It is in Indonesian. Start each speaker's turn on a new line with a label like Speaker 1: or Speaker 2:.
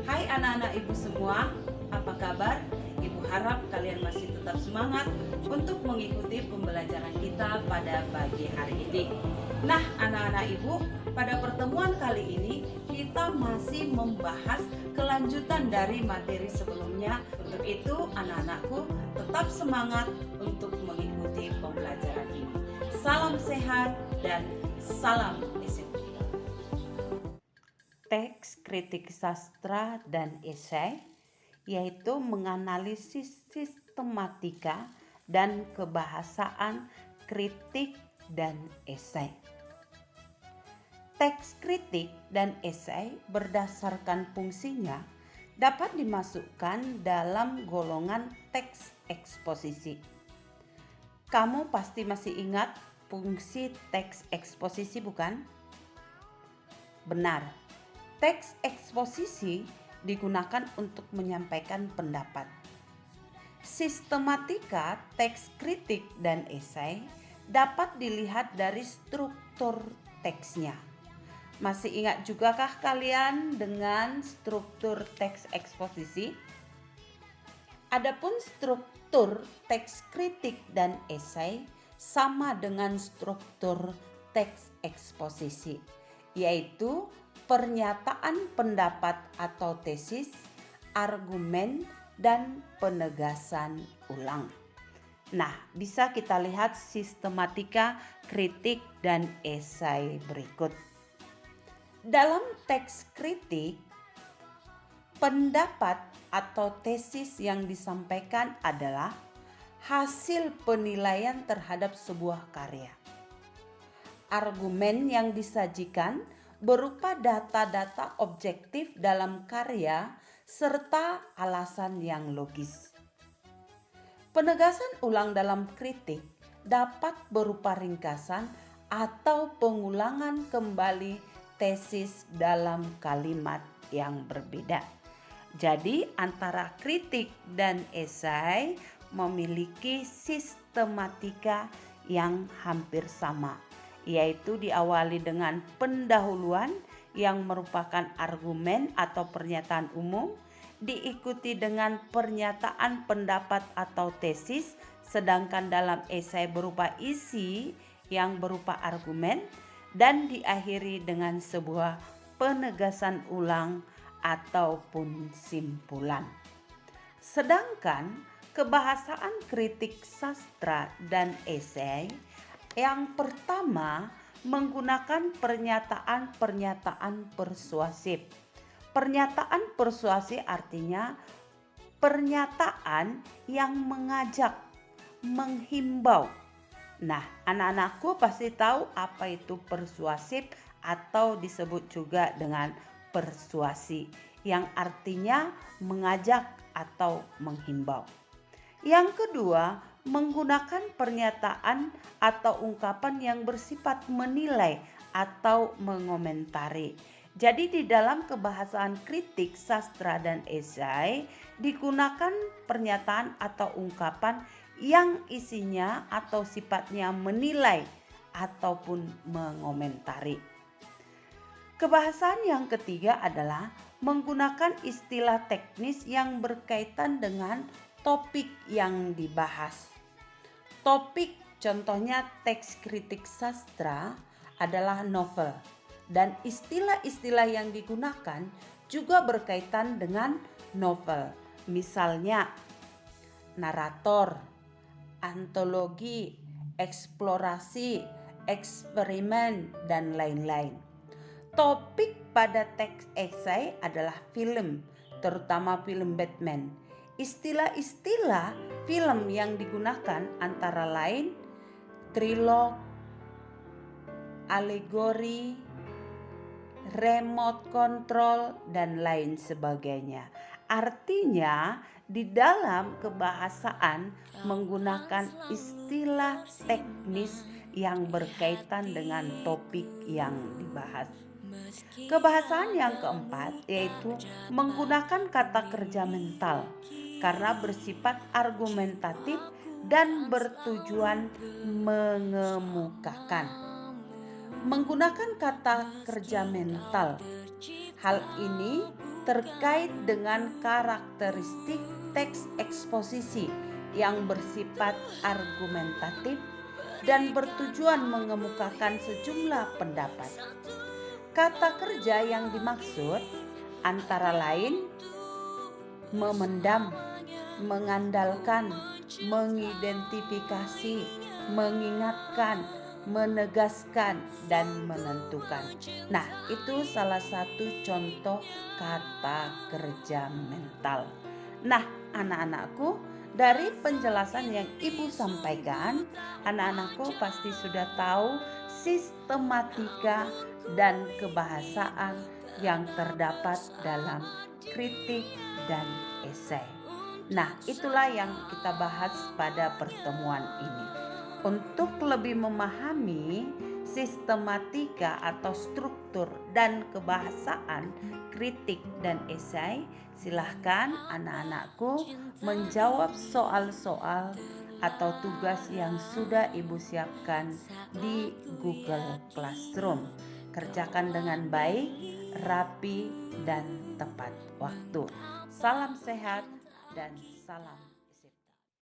Speaker 1: Hai anak-anak ibu semua, apa kabar? Ibu harap kalian masih tetap semangat untuk mengikuti pembelajaran kita pada pagi hari ini. Nah anak-anak ibu, pada pertemuan kali ini kita masih membahas kelanjutan dari materi sebelumnya. Untuk itu anak-anakku tetap semangat untuk mengikuti pembelajaran ini. Salam sehat dan salam SMP. Teks kritik sastra dan esai, yaitu menganalisis sistematika dan kebahasaan kritik dan esai. Teks kritik dan esai berdasarkan fungsinya dapat dimasukkan dalam golongan teks eksposisi. Kamu pasti masih ingat fungsi teks eksposisi, bukan? Benar. Teks eksposisi digunakan untuk menyampaikan pendapat. Sistematika teks kritik dan esai dapat dilihat dari struktur teksnya. Masih ingat jugakah kalian dengan struktur teks eksposisi? Adapun struktur teks kritik dan esai sama dengan struktur teks eksposisi, yaitu pernyataan pendapat atau tesis, argumen, dan penegasan ulang. Nah, bisa kita lihat sistematika kritik dan esai berikut. Dalam teks kritik, pendapat atau tesis yang disampaikan adalah hasil penilaian terhadap sebuah karya. Argumen yang disajikan berupa data-data objektif dalam karya serta alasan yang logis. Penegasan ulang dalam kritik dapat berupa ringkasan atau pengulangan kembali tesis dalam kalimat yang berbeda. Jadi antara kritik dan esai memiliki sistematika yang hampir sama, yaitu diawali dengan pendahuluan yang merupakan argumen atau pernyataan umum, diikuti dengan pernyataan pendapat atau tesis, sedangkan dalam esai berupa isi yang berupa argumen, dan diakhiri dengan sebuah penegasan ulang ataupun simpulan. Sedangkan kebahasaan kritik sastra dan esai yang pertama menggunakan pernyataan-pernyataan persuasif. Pernyataan persuasif artinya pernyataan yang mengajak, menghimbau. Nah, anak-anakku pasti tahu apa itu persuasif atau disebut juga dengan persuasi, yang artinya mengajak atau menghimbau. Yang kedua, menggunakan pernyataan atau ungkapan yang bersifat menilai atau mengomentari. Jadi di dalam kebahasaan kritik, sastra, dan esai digunakan pernyataan atau ungkapan yang isinya atau sifatnya menilai ataupun mengomentari. Kebahasaan yang ketiga adalah menggunakan istilah teknis yang berkaitan dengan topik yang dibahas. Topik contohnya teks kritik sastra adalah novel, dan istilah-istilah yang digunakan juga berkaitan dengan novel. Misalnya narator, antologi, eksplorasi, eksperimen, dan lain-lain. Topik pada teks esai adalah film, terutama film Batman. Istilah-istilah film yang digunakan antara lain trilog, alegori, remote control, dan lain sebagainya. Artinya di dalam kebahasaan menggunakan istilah teknis yang berkaitan dengan topik yang dibahas. Kebahasaan yang keempat yaitu menggunakan kata kerja mental karena bersifat argumentatif dan bertujuan mengemukakan. Menggunakan kata kerja mental, hal ini terkait dengan karakteristik teks eksposisi yang bersifat argumentatif dan bertujuan mengemukakan sejumlah pendapat. Kata kerja yang dimaksud antara lain memendam, mengandalkan, mengidentifikasi, mengingatkan, menegaskan, dan menentukan. Nah, itu salah satu contoh kata kerja mental. Nah, anak-anakku, dari penjelasan yang Ibu sampaikan, anak-anakku pasti sudah tahu sistematika dan kebahasaan yang terdapat dalam kritik dan esai. Nah, itulah yang kita bahas pada pertemuan ini. Untuk lebih memahami sistematika atau struktur dan kebahasaan kritik dan esai, silahkan anak-anakku menjawab soal-soal atau tugas yang sudah Ibu siapkan di Google Classroom. Kerjakan dengan baik, rapi, dan tepat waktu. Salam sehat dan salam